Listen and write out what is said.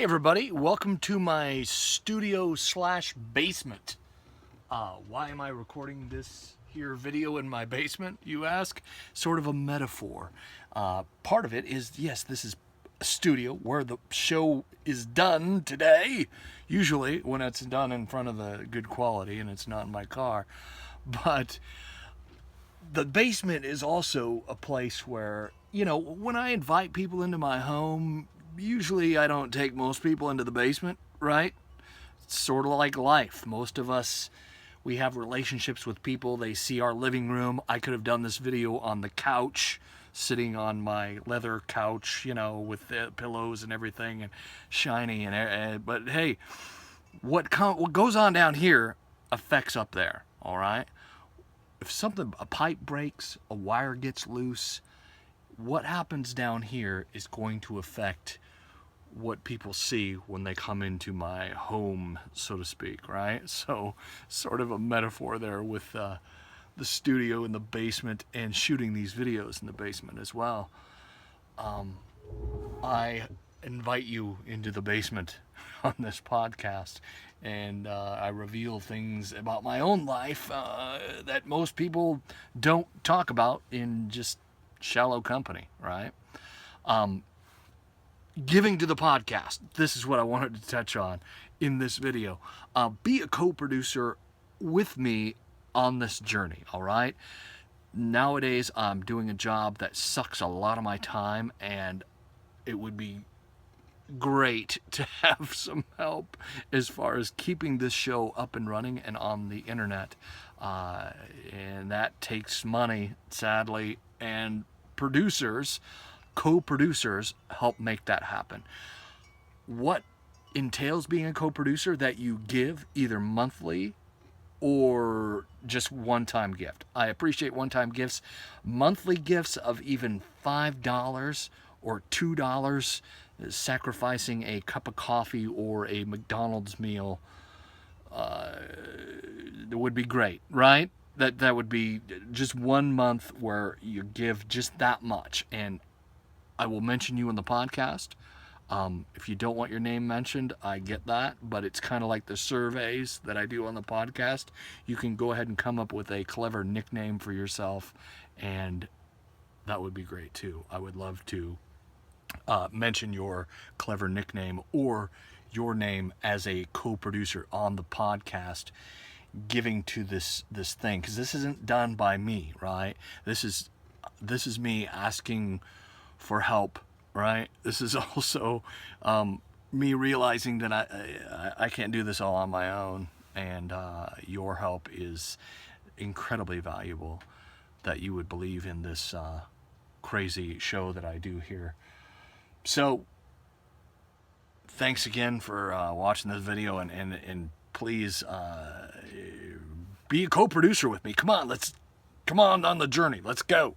Hey everybody, welcome to my studio slash basement. Why am I recording this here video in my basement, you ask? Sort of a metaphor. Part of it is, yes, this is a studio where the show is done today. Usually when it's done in front of the good quality and it's not in my car. But the basement is also a place where, when I invite people into my home, usually I don't take most people into the basement, right? It's sort of like life. Most of us, we have relationships with people. They see our living room. I could have done this video on the couch, sitting on my leather couch, with the pillows and everything and shiny. But hey, what goes on down here affects up there, all right? If a pipe breaks, a wire gets loose, what happens down here is going to affect what people see when they come into my home, so to speak, right? So sort of a metaphor there with the studio in the basement and shooting these videos in the basement as well. I invite you into the basement on this podcast, and I reveal things about my own life that most people don't talk about in just shallow company, right? Giving to the podcast. This is what I wanted to touch on in this video. Be a co-producer with me on this journey, all right? Nowadays, I'm doing a job that sucks a lot of my time, and it would be great to have some help as far as keeping this show up and running and on the internet. And that takes money, sadly, and co-producers help make that happen. What entails being a co-producer? That you give either monthly or just one-time gift. I appreciate one-time gifts. Monthly gifts of even $5 or $2, sacrificing a cup of coffee or a McDonald's meal would be great, right? That would be just 1 month where you give just that much, and I will mention you in the podcast. If you don't want your name mentioned, I get that, but it's kind of like the surveys that I do on the podcast. You can go ahead and come up with a clever nickname for yourself, and that would be great too. I would love to mention your clever nickname or your name as a co-producer on the podcast, giving to this thing, because this isn't done by me, right? This is me asking for help, right? This is also me realizing that I can't do this all on my own, and your help is incredibly valuable, that you would believe in this crazy show that I do here. So thanks again for watching this video, and please be a co-producer with me. Come on on the journey. Let's go.